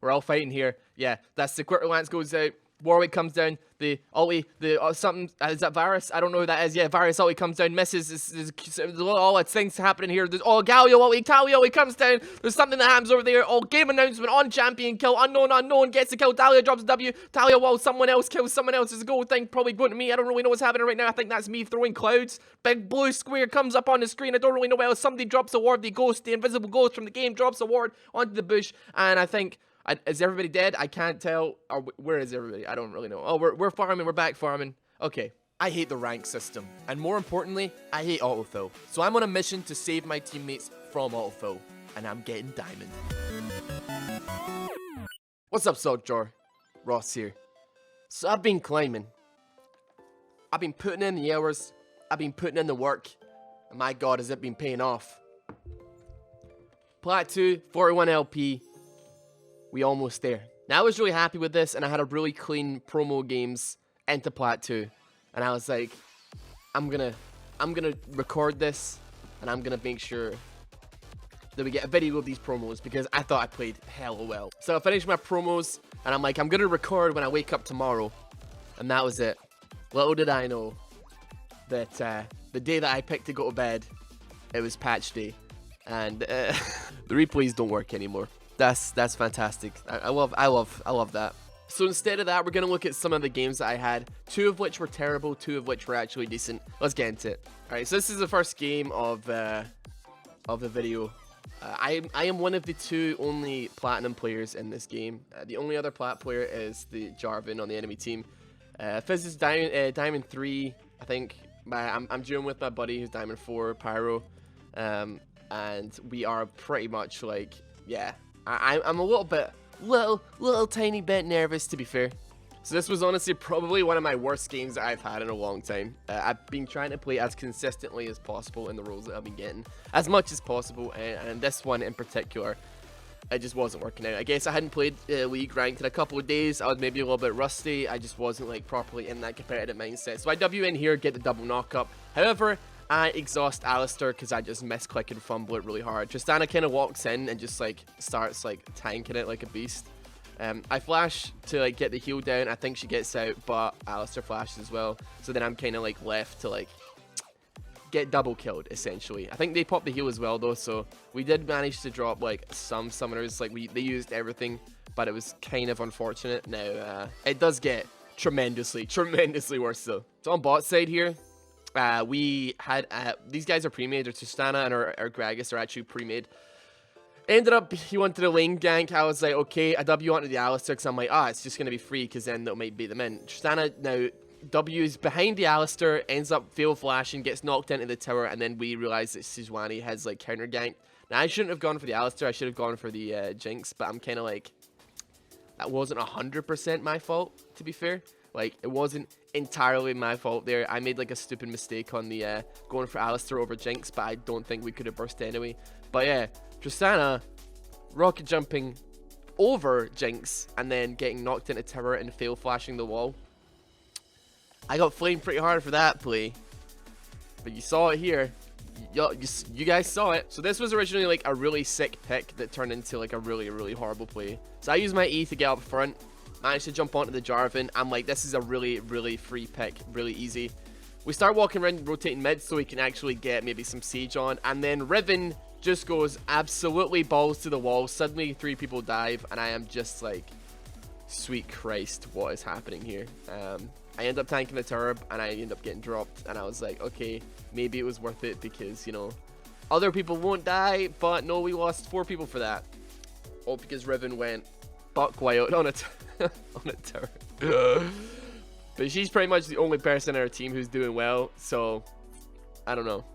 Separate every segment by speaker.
Speaker 1: We're all fighting here. Yeah, that's the Quirtle Lance goes out. Warwick comes down. The ulti, something, is that Varus? I don't know who that is. Yeah, Varus ulti comes down, misses. There's all things happening here. There's Galio ulti, Galio ulti comes down. There's something that happens over there. Game announcement on champion kill. Unknown gets the kill. Dahlia drops W. Dahlia while someone else kills someone else. There's a gold thing probably going to me. I don't really know what's happening right now. I think that's me throwing clouds. Big blue square comes up on the screen. I don't really know what else. Somebody drops a ward. The invisible ghost from the game drops a ward onto the bush. And I think... is everybody dead? I can't tell. Where is everybody? I don't really know. Oh, we're farming. We're back farming. Okay. I hate the rank system. And more importantly, I hate autofill. So I'm on a mission to save my teammates from autofill. And I'm getting diamond. What's up, Soldier? Ross here. So I've been climbing. I've been putting in the hours. I've been putting in the work. And my god, has it been paying off. Plat 2, 41 LP. We almost there. Now I was really happy with this, and I had a really clean promo games into Plat 2. And I was like, I'm gonna record this, and I'm gonna make sure that we get a video of these promos, because I thought I played hella well. So I finished my promos, and I'm like, I'm gonna record when I wake up tomorrow. And that was it. Little did I know that the day that I picked to go to bed, it was patch day. And the replays don't work anymore. That's fantastic. I love that. So instead of that, we're gonna look at some of the games that I had, 2 of which were terrible, 2 of which were actually decent. Let's get into it. All right, so this is the first game of the video. I am one of the 2 only platinum players in this game. The only other plat player is the Jarvan on the enemy team. Fizz is diamond 3, I think. I'm dueling with my buddy who's diamond 4, Pyro, and we are pretty much like, yeah. I'm a little tiny bit nervous, to be fair. So this was honestly probably one of my worst games that I've had in a long time. I've been trying to play as consistently as possible in the roles that I've been getting, as much as possible, and this one in particular, it just wasn't working out. I guess I hadn't played League ranked in a couple of days. I was maybe a little bit rusty. I just wasn't like properly in that competitive mindset. So I W in here, get the double knock up. However, I exhaust Alistar because I just misclick and fumble it really hard. Tristana kind of walks in and just like starts like tanking it like a beast. I flash to like get the heal down. I think she gets out, but Alistar flashes as well. So then I'm kind of like left to like get double killed essentially. I think they popped the heal as well though, so we did manage to drop like some summoners. Like they used everything, but it was kind of unfortunate. Now it does get tremendously worse though. So on bot side here, we had these guys are pre-made. Or Tristana and our Gragas are actually pre-made. Ended up, he wanted a lane gank. I was like, okay, I W onto the Alistar because I'm like, it's just going to be free because then that might beat them in. Tristana now W's behind the Alistar, ends up fail flashing, gets knocked into the tower, and then we realize that Sejuani has like counter gank. Now I shouldn't have gone for the Alistar, I should have gone for the Jinx, but I'm kind of like, that wasn't 100% my fault, to be fair. Like, it wasn't entirely my fault there. I made like a stupid mistake on the going for Alistar over Jinx, but I don't think we could have burst anyway. But yeah, Tristana rocket jumping over Jinx and then getting knocked into tower and fail flashing the wall. I got flamed pretty hard for that play, but you saw it here. You guys saw it. So this was originally like a really sick pick that turned into like a really horrible play. So I used my E to get up front, managed to jump onto the Jarvan. I'm like, this is a really free pick, really easy. We start walking around rotating mid so we can actually get maybe some Sage on, and then Riven just goes absolutely balls to the wall. Suddenly 3 people dive, and I am just like, sweet Christ, what is happening here? I end up tanking the turb, and I end up getting dropped, and I was like, okay, maybe it was worth it because, you know, other people won't die, but no, we lost 4 people for that. All because Riven went buck wild on a turret. But she's pretty much the only person in our team who's doing well, so I don't know.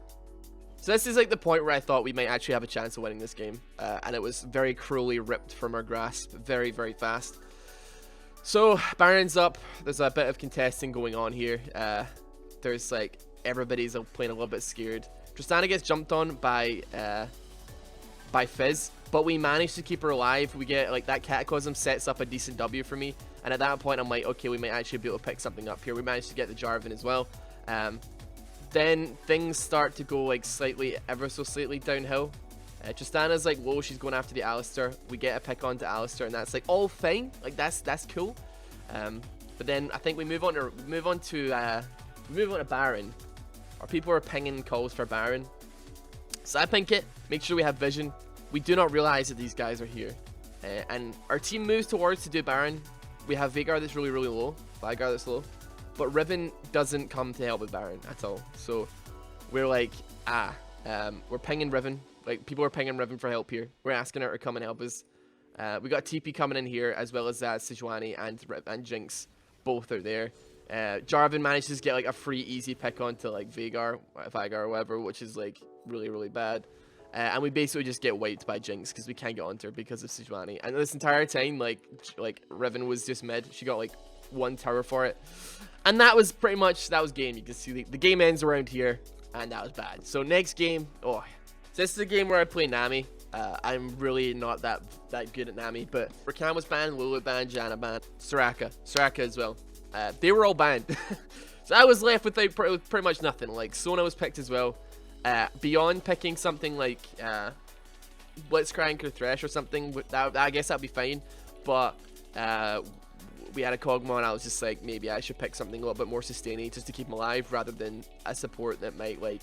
Speaker 1: So this is like the point where I thought we might actually have a chance of winning this game, and it was very cruelly ripped from our grasp very fast. So Baron's up. There's a bit of contesting going on here. There's like everybody's playing a little bit scared. Tristana gets jumped on by Fizz, but we managed to keep her alive. We get like that Cataclysm sets up a decent W for me, and at that point I'm like, okay, we might actually be able to pick something up here. We managed to get the Jarvan as well. Then things start to go like ever so slightly downhill. Tristana's like low, she's going after the Alistar. We get a pick onto Alistar, and that's like all fine. Like that's cool. But then I think we move on to Baron. Our people are pinging calls for Baron. So I pink it, make sure we have vision. We do not realize that these guys are here. And our team moves towards to do Baron. We have Veigar that's really, really low. Veigar that's low. But Riven doesn't come to help with Baron at all. So we're like, we're pinging Riven. Like, people are pinging Riven for help here. We're asking her to come and help us. We got TP coming in here, as well as Sejuani and Jinx. Both are there. Jarvan manages to get like a free easy pick onto like Veigar or whatever, which is like really, really bad. And we basically just get wiped by Jinx because we can't get onto her because of Sejuani. And this entire time, like Riven was just mid. She got like 1 tower for it. And that was pretty much, that was game. You can see the game ends around here, and that was bad. So next game, so this is a game where I play Nami. I'm really not that good at Nami, but Rakan was banned, Lulu banned, Janna banned, Soraka as well. They were all banned. So I was left with like pretty much nothing. Like Sona was picked as well. Beyond picking something like Blitzcrank or Thresh or something, I guess that'd be fine. But we had a Kog'Maw, and I was just like, maybe I should pick something a little bit more sustaining just to keep him alive, rather than a support that might like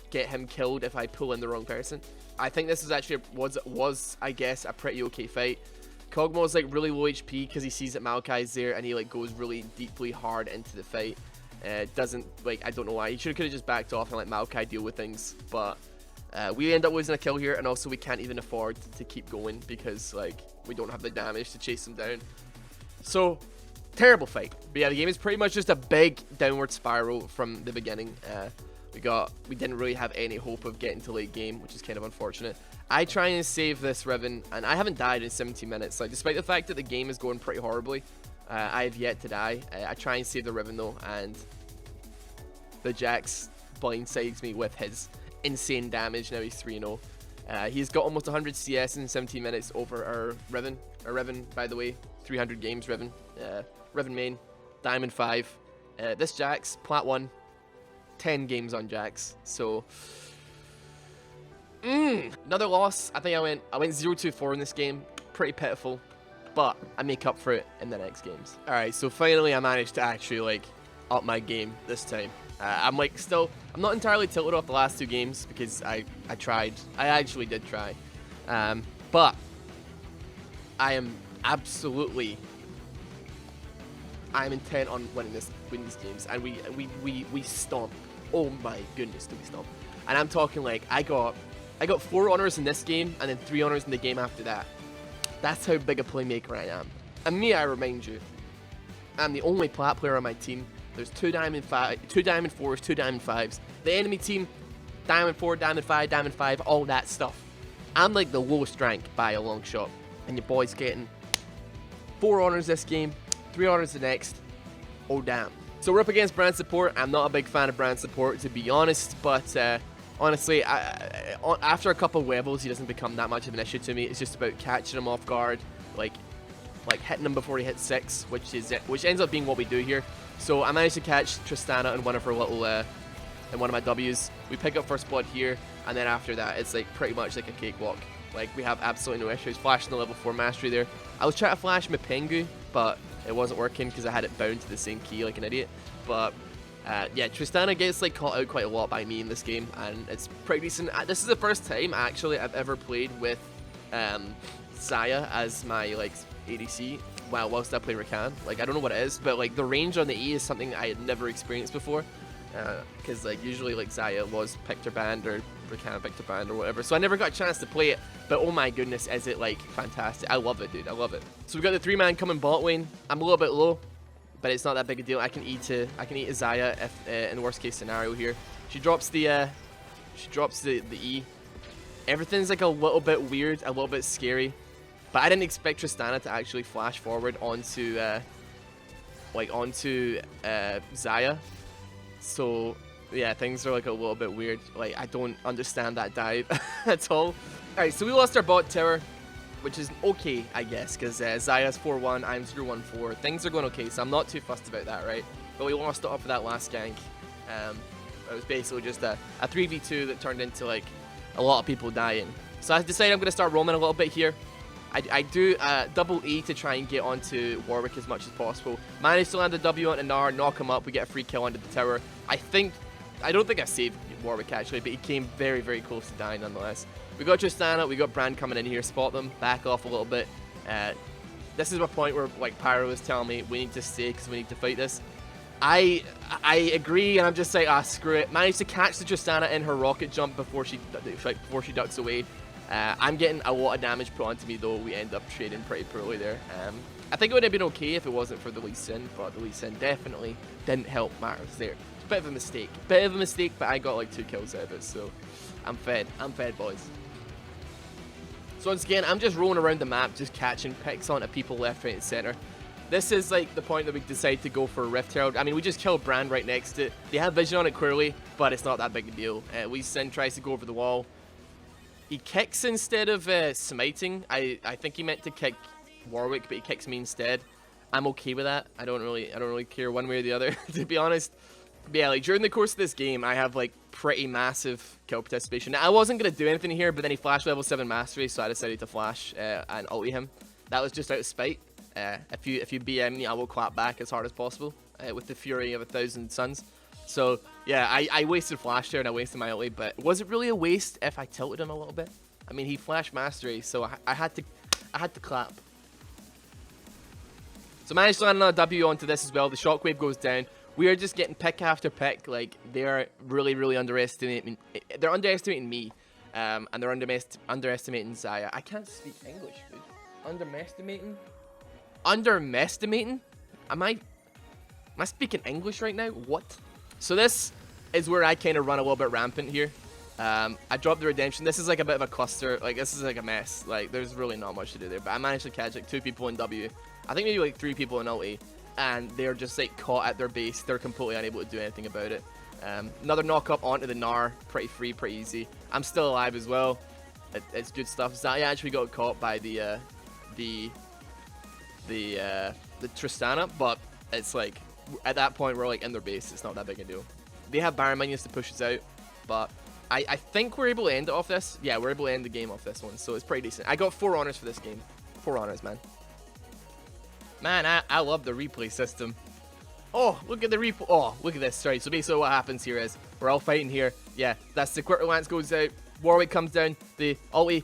Speaker 1: get him killed if I pull in the wrong person. I think this is actually was I guess a pretty okay fight. Kog'Maw's like really low HP because he sees that Maokai's there, and he like goes really deeply hard into the fight. Doesn't like, I don't know why. He could have just backed off and let Maokai deal with things, but we end up losing a kill here, and also we can't even afford to keep going because like we don't have the damage to chase them down. So terrible fight. But yeah, the game is pretty much just a big downward spiral from the beginning. We didn't really have any hope of getting to late game, which is kind of unfortunate. I try and save this Riven, and I haven't died in 17 minutes. Like, despite the fact that the game is going pretty horribly, I have yet to die. I try and save the Riven though, and the Jax blindsides me with his insane damage. Now he's 3-0. He's got almost 100 CS in 17 minutes over our Riven. Our Riven, by the way, 300 games Riven. Riven main, Diamond 5. This Jax, Plat 1, 10 games on Jax. So, another loss. I think I went 0-2-4 in this game. Pretty pitiful, but I make up for it in the next games. Alright, so finally I managed to actually like up my game this time. I'm not entirely tilted off the last 2 games because I tried. I actually did try. But I am intent on winning these games, and we stomp. Oh my goodness, do we stomp. And I'm talking like I got 4 honors in this game and then 3 honors in the game after that. That's how big a playmaker I am. And me, I remind you, I'm the only plat player on my team. There's 2 Diamond 4s, 2 Diamond 5s. The enemy team, Diamond 4, Diamond 5, Diamond 5, all that stuff. I'm like the lowest rank by a long shot. And your boy's getting 4 honors this game, 3 honors the next. Oh damn. So we're up against brand support. I'm not a big fan of brand support, to be honest, but honestly, after a couple of levels, he doesn't become that much of an issue to me. It's just about catching him off guard, like hitting him before he hits 6, which ends up being what we do here. So I managed to catch Tristana in one of her little, in one of my W's. We pick up first blood here, and then after that, it's like pretty much like a cakewalk. Like, we have absolutely no issues. Flashing the level 4 mastery there. I was trying to flash my Pengu, but it wasn't working because I had it bound to the same key like an idiot. But yeah, Tristana gets like caught out quite a lot by me in this game, and it's pretty decent. This is the first time actually I've ever played with Xayah as my like ADC whilst I play Rakan. Like, I don't know what it is, but like the range on the E is something I had never experienced before. Because like usually like Xayah was picked or banned, or Rakan picked or banned, or whatever, so I never got a chance to play it. But oh my goodness, is it like fantastic. I love it, dude. I love it. So we've got the 3-man coming bot lane. I'm a little bit low, but it's not that big a deal. I can eat Xayah if in the worst case scenario here. She drops the E. Everything's like a little bit weird, a little bit scary, but I didn't expect Tristana to actually flash forward onto Xayah. So yeah, things are like a little bit weird. Like, I don't understand that dive at all. Alright, so we lost our bot tower, which is okay, I guess, because Xayah's 4-1, I'm 0-1-4. Things are going okay, so I'm not too fussed about that, right? But we lost it off of that last gank. It was basically just a 3v2 that turned into like a lot of people dying. So I decided I'm going to start roaming a little bit here. I do double E to try and get onto Warwick as much as possible. Managed to land a W onto Gnar, knock him up, we get a free kill onto the tower. I don't think I saved Warwick actually, but he came very, very close to dying nonetheless. We got Tristana, we got Brand coming in here, spot them, back off a little bit. This is a point where like Pyro was telling me we need to stay because we need to fight this. I agree, and I'm just like, screw it. Managed to catch the Tristana in her rocket jump before she ducks away. I'm getting a lot of damage put onto me though. We end up trading pretty poorly there. I think it would have been okay if it wasn't for the Lee Sin, but the Lee Sin definitely didn't help matters there. It's a bit of a mistake. But I got like 2 kills out of it, so I'm fed. I'm fed, boys. So once again, I'm just rolling around the map, just catching picks onto people left, right, and center. This is like the point that we decide to go for a Rift Herald. I mean, we just killed Brand right next to it. They have vision on it clearly, but it's not that big a deal. Lee Sin tries to go over the wall. He kicks instead of smiting. I think he meant to kick Warwick, but he kicks me instead. I'm okay with that. I don't really care one way or the other, to be honest. But yeah, like during the course of this game, I have like pretty massive kill participation. Now, I wasn't gonna do anything here, but then he flashed level 7 mastery, so I decided to flash and ulti him. That was just out of spite. If you BM me, I will clap back as hard as possible with the fury of 1,000 suns. So yeah, I wasted flash there and I wasted my ulti, but was it really a waste if I tilted him a little bit? I mean, he flashed mastery, so I had to clap. So managed to land another W onto this as well. The shockwave goes down. We are just getting pick after pick. Like they are really underestimating. They're underestimating me, and they're underestimating Xayah. I can't speak English, dude. Underestimating? Am I speaking English right now? What? So this is where I kind of run a little bit rampant here. I dropped the redemption. This is like a bit of a cluster. Like this is like a mess. Like there's really not much to do there. But I managed to catch like 2 people in W. I think maybe like 3 people in ulti. And they're just like caught at their base. They're completely unable to do anything about it. Another knock up onto the Gnar. Pretty free, pretty easy. I'm still alive as well. It's good stuff. Xayah actually got caught by the Tristana, but it's like at that point we're like in their base. It's not that big a deal. They have Baron minions to push us out, but I think we're able to end it off this. Yeah, we're able to end the game off this one, so it's pretty decent. I got 4 honors for this game. 4 honors, man. Man, I love the replay system. Oh, look at the replay. Oh, look at this. Sorry. So basically what happens here is we're all fighting here. Yeah, that's the Quitter Lance goes out. Warwick comes down. The ulti,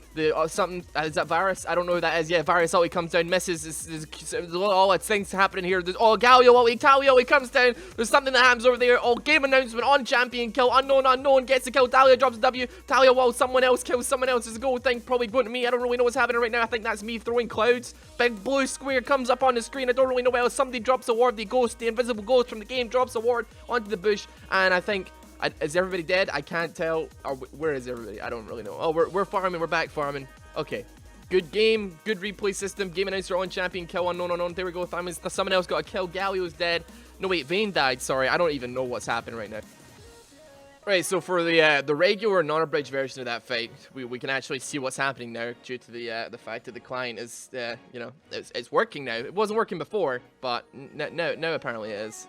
Speaker 1: something, is that Varus? I don't know who that is. Yeah, Varus ulti comes down, misses. There's all things happening here. There's Galio ulti comes down. There's something that happens over there. Game announcement on champion kill. Unknown gets the kill. Talia drops the W. Talia wall. Someone else kills someone else. There's a gold thing probably going to me. I don't really know what's happening right now. I think that's me throwing clouds. Big blue square comes up on the screen. I don't really know what else. Somebody drops a ward. The invisible ghost from the game drops a ward onto the bush. And I think... is everybody dead? I can't tell. Or where is everybody? I don't really know. Oh, we're farming. We're back farming. Okay. Good game. Good replay system. Game announcer on champion kill. Unknown. There we go. Someone else got a kill. Galio's dead. No, wait. Vayne died. Sorry. I don't even know what's happening right now. Right. So for the regular non-abridged version of that fight, we can actually see what's happening now due to the fact that the client is, you know, it's working now. It wasn't working before, but now apparently it is.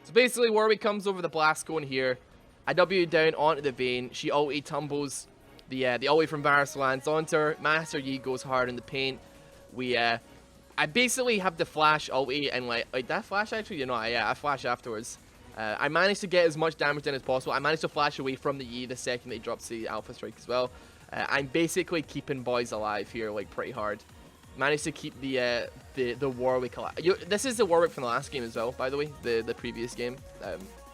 Speaker 1: So basically, Warwick comes over the blast going here. I W down onto the Vayne. She ulti tumbles. The ulti from Varus lands onto her. Master Yi goes hard in the paint. I basically have the flash ulti and like that flash actually? You know, I flash afterwards. I managed to get as much damage in as possible. I managed to flash away from the Yi the second they drops the Alpha Strike as well. I'm basically keeping boys alive here like pretty hard. Managed to keep the Warwick alive. This is the Warwick from the last game as well, by the way, the previous game.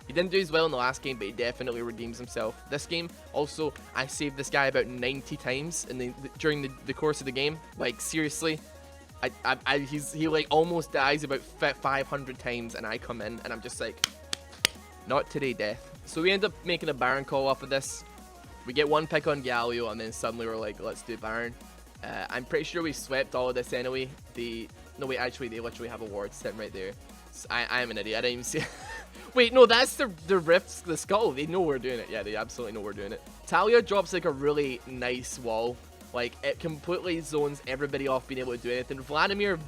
Speaker 1: He didn't do as well in the last game, but he definitely redeems himself. This game, also, I saved this guy about 90 times during the course of the game. Like, seriously, he like almost dies about 500 times, and I come in, and I'm just like, not today, death. So we end up making a Baron call off of this. We get 1 pick on Galio, and then suddenly we're like, let's do Baron. I'm pretty sure we swept all of this anyway. No, wait, actually, they literally have a ward sitting right there. So I'm an idiot. I didn't even see it. Wait, no, that's the rifts, the skull. They know we're doing it. Yeah, they absolutely know we're doing it. Talia drops like a really nice wall. Like, it completely zones everybody off being able to do anything. Vladimir,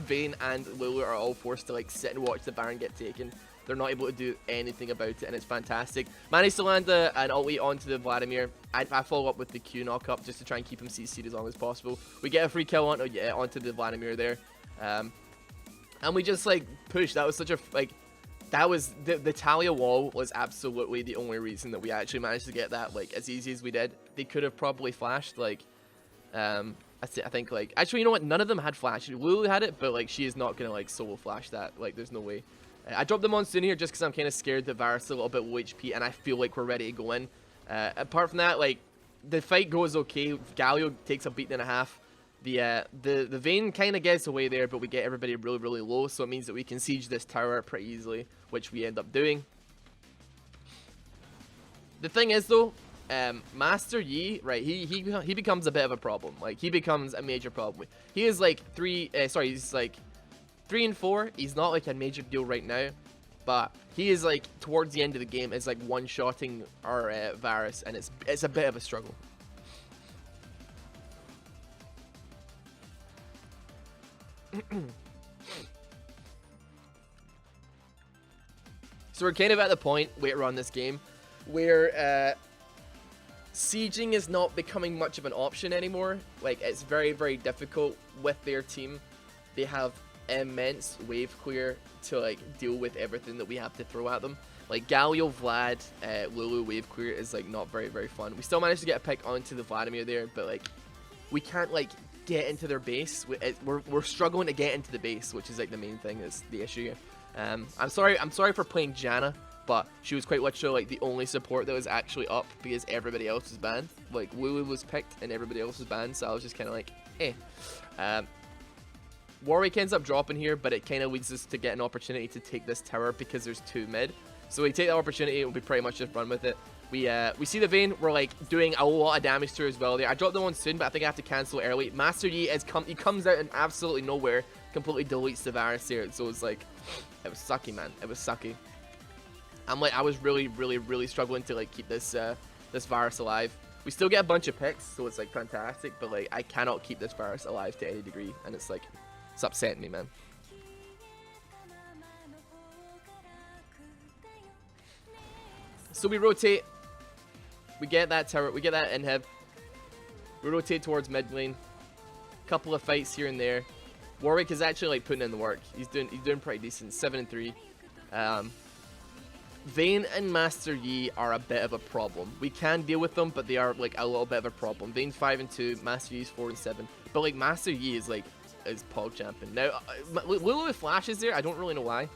Speaker 1: Vayne, and Lulu are all forced to like sit and watch the Baron get taken. they're not able to do anything about it, and it's fantastic. Managed to land an ulti onto the Vladimir. I follow up with the Q knock up just to try and keep him CC'd as long as possible. We get a free kill onto the Vladimir there. And we just like push. That was such a that was the Talia wall was absolutely the only reason that we actually managed to get that like as easy as we did. They could have probably flashed like I think like actually, you know what, none of them had flash. Lulu had it, but like she is not gonna like solo flash that. Like there's no way. I dropped the monsoon here just because I'm kind of scared that Varus is a little bit low HP, and I feel like we're ready to go in. Apart from that, like the fight goes okay. Galio takes a beating and a half. The Vayne kind of gets away there, but we get everybody really low, so it means that we can siege this tower pretty easily, which we end up doing. The thing is though, Master Yi, right, he becomes a bit of a problem. Like he becomes a major problem. He is like he's like 3 and 4. He's not like a major deal right now, but he is like towards the end of the game is like one-shotting our Varus, and it's a bit of a struggle. So we're kind of at the point later on this game where sieging is not becoming much of an option anymore. Like it's very difficult with their team. They have immense wave clear to like deal with everything that we have to throw at them. Like Galio, Vlad, Lulu wave clear is like not very fun. We still managed to get a pick onto the Vladimir there, but like we can't like get into their base. We're struggling to get into the base, which is like the main thing, is the issue here. I'm sorry for playing Xayah, but she was quite literally like the only support that was actually up because everybody else was banned. Like Lulu was picked and everybody else was banned, so I was just kind of like, eh. Warwick ends up dropping here, but it kind of leads us to get an opportunity to take this tower because there's 2 mid. So we take the opportunity and we pretty much just run with it. We see the Vayne, we're like doing a lot of damage to her as well there. I dropped the one soon, but I think I have to cancel early. Master Yi he comes out and absolutely nowhere, completely deletes the Varus here. So it's like, it was sucky, man. It was sucky. I was really struggling to like keep this this Varus alive. We still get a bunch of picks, so it's like fantastic, but like I cannot keep this Varus alive to any degree, and it's like, it's upsetting me, man. So we rotate. We get that tower. We get that inhib. We rotate towards mid lane. Couple of fights here and there. Warwick is actually like putting in the work. He's doing pretty decent. 7 and 3. Vayne and Master Yi are a bit of a problem. We can deal with them, but they are like a little bit of a problem. Vayne's 5 and 2. Master Yi is 4 and 7. But like Master Yi is like Pog champion. Now Lulu flashes there. I don't really know why,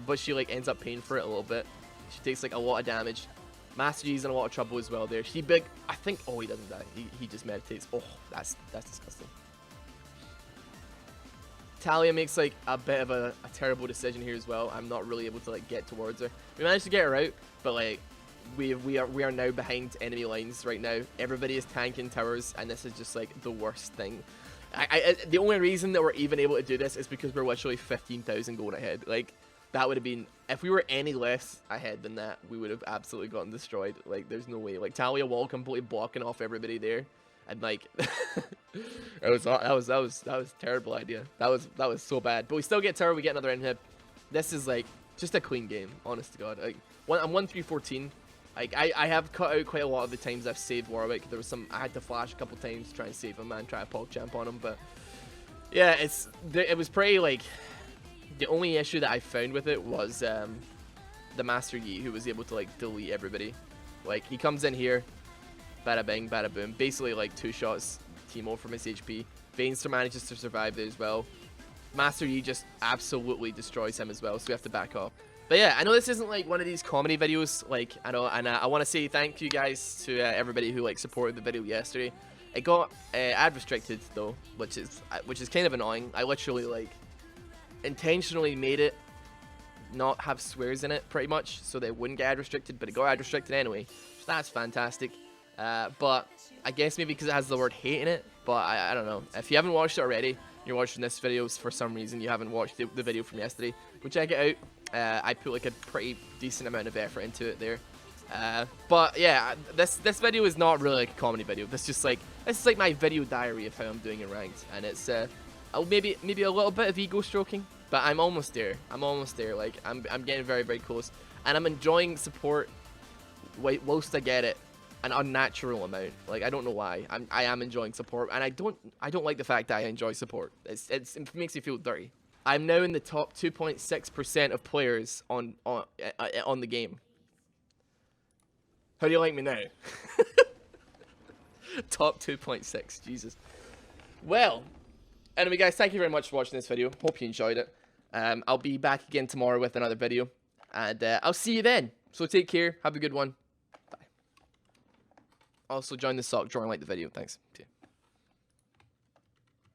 Speaker 1: but she like ends up paying for it a little bit. She takes like a lot of damage. Master Yi's in a lot of trouble as well there. I think, oh, he doesn't die. He just meditates. Oh, that's disgusting. Talia makes like a bit of a terrible decision here as well. I'm not really able to like get towards her. We managed to get her out, but like we are now behind enemy lines right now. Everybody is tanking towers, and this is just like the worst thing. The only reason that we're even able to do this is because we're literally 15,000 gold ahead. Like that would have been, if we were any less ahead than that, we would have absolutely gotten destroyed. Like there's no way. Like Talia wall completely blocking off everybody there, and like that was a terrible idea. That was so bad. But we still get tower. We get another inhib. This is like just a clean game, honest to God. Like I'm 1-3-14. Like I have cut out quite a lot of the times I've saved Warwick. There was some I had to flash a couple times to try and save him and try to pog champ on him, but yeah, it was pretty like, the only issue that I found with it was the Master Yi, who was able to like delete everybody. Like he comes in here, bada bing, bada boom, basically like 2 shots Teemo from his HP. Vayne manages to survive there as well. Master Yi just absolutely destroys him as well, so we have to back off. But yeah, I know this isn't like one of these comedy videos, like I know, and I want to say thank you guys to everybody who like supported the video yesterday. It got ad restricted though, which is kind of annoying. I literally like intentionally made it not have swears in it pretty much, so they wouldn't get ad restricted, but it got ad restricted anyway. So that's fantastic. But I guess maybe because it has the word hate in it, but I don't know. If you haven't watched it already, you're watching this video for some reason, you haven't watched the video from yesterday, go check it out. I put like a pretty decent amount of effort into it there. But yeah, this video is not really like a comedy video. This is like my video diary of how I'm doing in ranked, and it's maybe a little bit of ego stroking, But I'm almost there. I'm almost there. Like, I'm getting very, very close. And I'm enjoying support whilst I get it an unnatural amount. Like, I don't know why. I am enjoying support. And I don't like the fact that I enjoy support. It makes me feel dirty. I'm now in the top 2.6% of players on the game. How do you like me now? Top 2.6. Jesus. Well, anyway, guys, thank you very much for watching this video. Hope you enjoyed it. I'll be back again tomorrow with another video. And I'll see you then. So take care. Have a good one. Bye. Also, join the sock drawing, like the video. Thanks. See you.